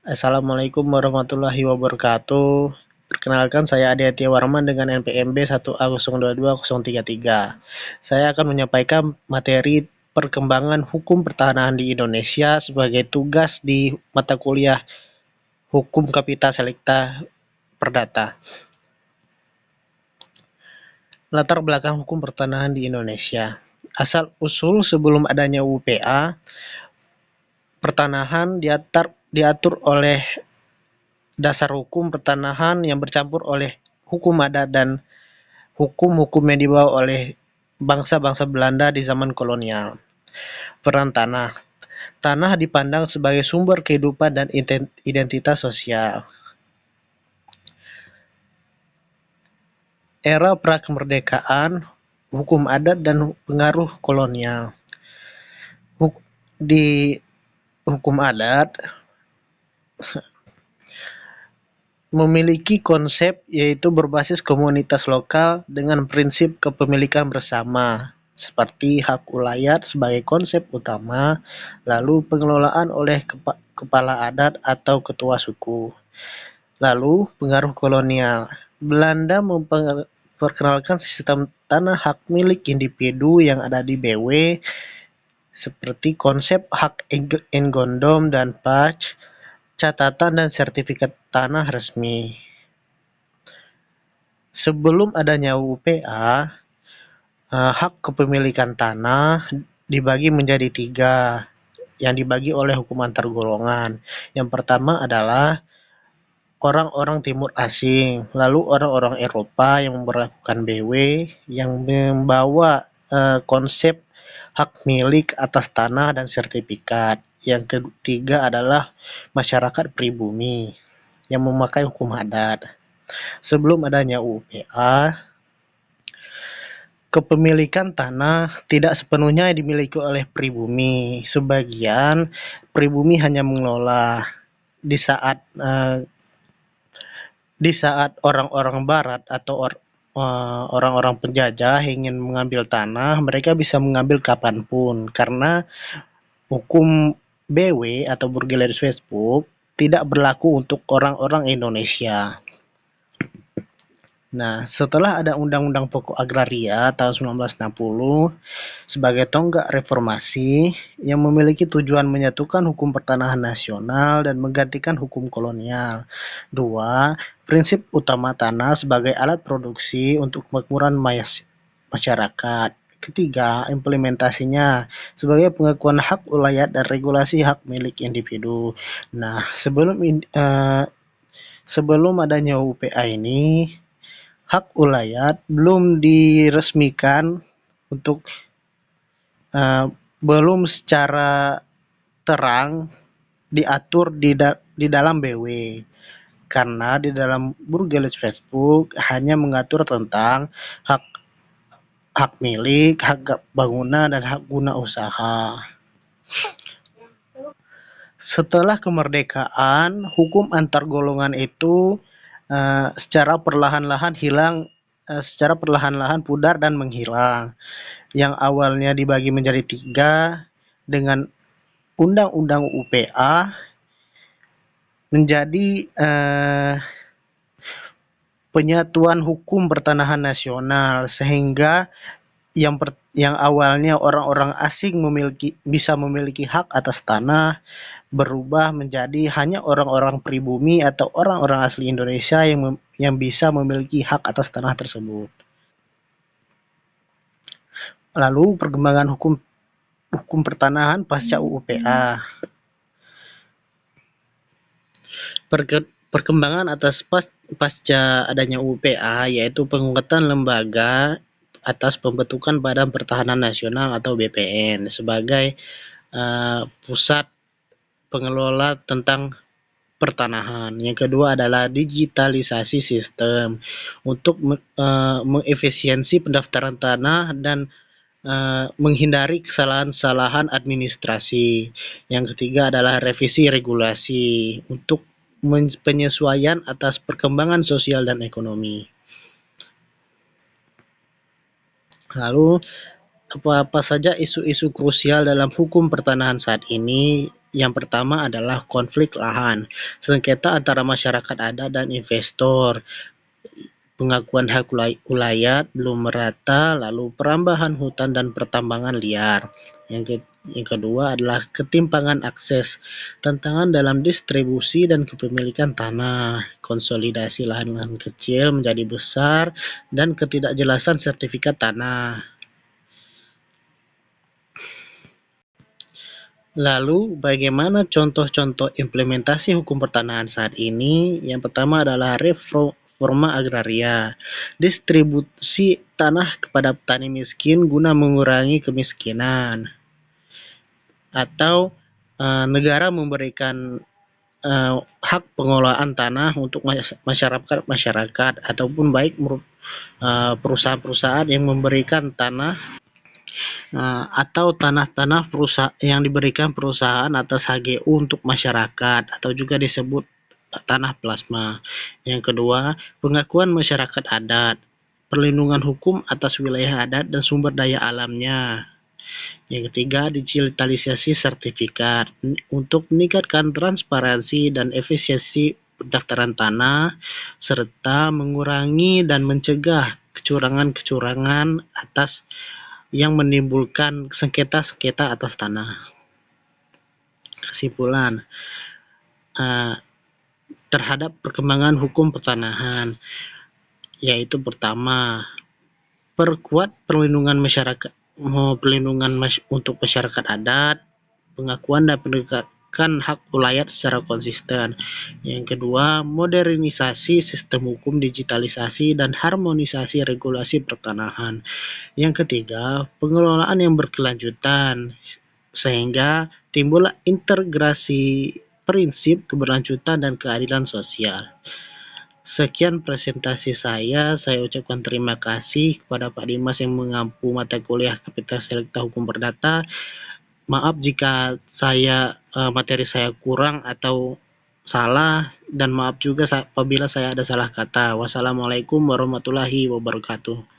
Assalamualaikum warahmatullahi wabarakatuh. Perkenalkan saya Adi Atya Warman dengan NPMB 1A022033. Saya akan menyampaikan materi perkembangan hukum pertanahan di Indonesia sebagai tugas di mata kuliah Hukum Kapita Selekta Perdata. Latar belakang hukum pertanahan di Indonesia. Asal usul sebelum adanya UPA, pertanahan diatur oleh dasar hukum pertanahan yang bercampur oleh hukum adat dan hukum-hukum yang dibawa oleh bangsa-bangsa Belanda di zaman kolonial. Peran tanah. Tanah dipandang sebagai sumber kehidupan dan identitas sosial. Era prakemerdekaan, hukum adat dan pengaruh kolonial. Di hukum adat memiliki konsep yaitu berbasis komunitas lokal dengan prinsip kepemilikan bersama, seperti hak ulayat sebagai konsep utama, lalu pengelolaan oleh kepala adat atau ketua suku. Lalu pengaruh kolonial. Belanda memperkenalkan sistem tanah hak milik individu yang ada di BW seperti konsep hak enggondom dan paj, catatan dan sertifikat tanah resmi. Sebelum adanya UPA, hak kepemilikan tanah dibagi menjadi 3 yang dibagi oleh hukum antar golongan. Yang pertama adalah orang-orang timur asing, lalu orang-orang Eropa yang memperlakukan BW yang membawa konsep hak milik atas tanah dan sertifikat. Yang ketiga adalah masyarakat pribumi yang memakai hukum adat. Sebelum adanya UPA, kepemilikan tanah tidak sepenuhnya dimiliki oleh pribumi. Sebagian pribumi hanya mengelola. Di saat orang-orang barat atau orang-orang penjajah ingin mengambil tanah, mereka bisa mengambil kapanpun karena hukum BW atau Burgerlijkwetboek tidak berlaku untuk orang-orang Indonesia. Nah, setelah ada Undang-Undang Pokok Agraria tahun 1960 sebagai tonggak reformasi yang memiliki tujuan menyatukan hukum pertanahan nasional dan menggantikan hukum kolonial. 2. Prinsip utama tanah sebagai alat produksi untuk kemakmuran masyarakat. Ketiga, implementasinya sebagai pengakuan hak ulayat dan regulasi hak milik individu. Nah, sebelum adanya UPA ini, hak ulayat belum diresmikan untuk belum secara terang diatur di dalam BW. Karena di dalam Burgerlijkwetboek hanya mengatur tentang hak milik, hak bangunan, dan hak guna usaha. Setelah kemerdekaan, hukum antar golongan itu secara perlahan-lahan pudar dan menghilang. Yang awalnya dibagi menjadi 3 dengan Undang-Undang UPA menjadi penyatuan hukum pertanahan nasional, sehingga yang awalnya orang-orang asing bisa memiliki hak atas tanah berubah menjadi hanya orang-orang pribumi atau orang-orang asli Indonesia yang bisa memiliki hak atas tanah tersebut. Lalu perkembangan hukum pertanahan pasca UPA. Perkembangan atas pasca adanya UPA yaitu penguatan lembaga atas pembentukan Badan Pertahanan Nasional atau BPN sebagai pusat pengelola tentang pertanahan. Yang kedua adalah digitalisasi sistem untuk mengefisiensi pendaftaran tanah dan menghindari kesalahan-kesalahan administrasi. Yang ketiga adalah revisi regulasi untuk penyesuaian atas perkembangan sosial dan ekonomi. Lalu apa saja isu-isu krusial dalam hukum pertanahan saat ini? Yang pertama adalah konflik lahan, sengketa antara masyarakat adat dan investor, pengakuan hak ulayat belum merata, lalu perambahan hutan dan pertambangan liar. Yang kedua adalah ketimpangan akses, tantangan dalam distribusi dan kepemilikan tanah, konsolidasi lahan-lahan kecil menjadi besar, dan ketidakjelasan sertifikat tanah. Lalu, bagaimana contoh-contoh implementasi hukum pertanahan saat ini? Yang pertama adalah reforma agraria, distribusi tanah kepada petani miskin guna mengurangi kemiskinan, atau negara memberikan hak pengelolaan tanah untuk masyarakat ataupun baik perusahaan-perusahaan yang memberikan tanah atau tanah-tanah yang diberikan perusahaan atas HGU untuk masyarakat atau juga disebut tanah plasma. Yang kedua, pengakuan masyarakat adat, perlindungan hukum atas wilayah adat dan sumber daya alamnya. Yang ketiga, digitalisasi sertifikat untuk meningkatkan transparansi dan efisiensi pendaftaran tanah serta mengurangi dan mencegah kecurangan-kecurangan atas yang menimbulkan sengketa-sengketa atas tanah. Kesimpulan terhadap perkembangan hukum pertanahan, yaitu pertama, perkuat perlindungan masyarakat, untuk masyarakat adat, pengakuan dan penegakan hak ulayat secara konsisten. Yang kedua, modernisasi sistem hukum, digitalisasi dan harmonisasi regulasi pertanahan. Yang ketiga, pengelolaan yang berkelanjutan sehingga timbullah integrasi prinsip keberlanjutan dan keadilan sosial. Sekian presentasi saya ucapkan terima kasih kepada Pak Dimas yang mengampu mata kuliah Kapital Selekta Hukum Perdata. Maaf jika materi saya kurang atau salah, dan maaf juga apabila saya ada salah kata. Wassalamualaikum warahmatullahi wabarakatuh.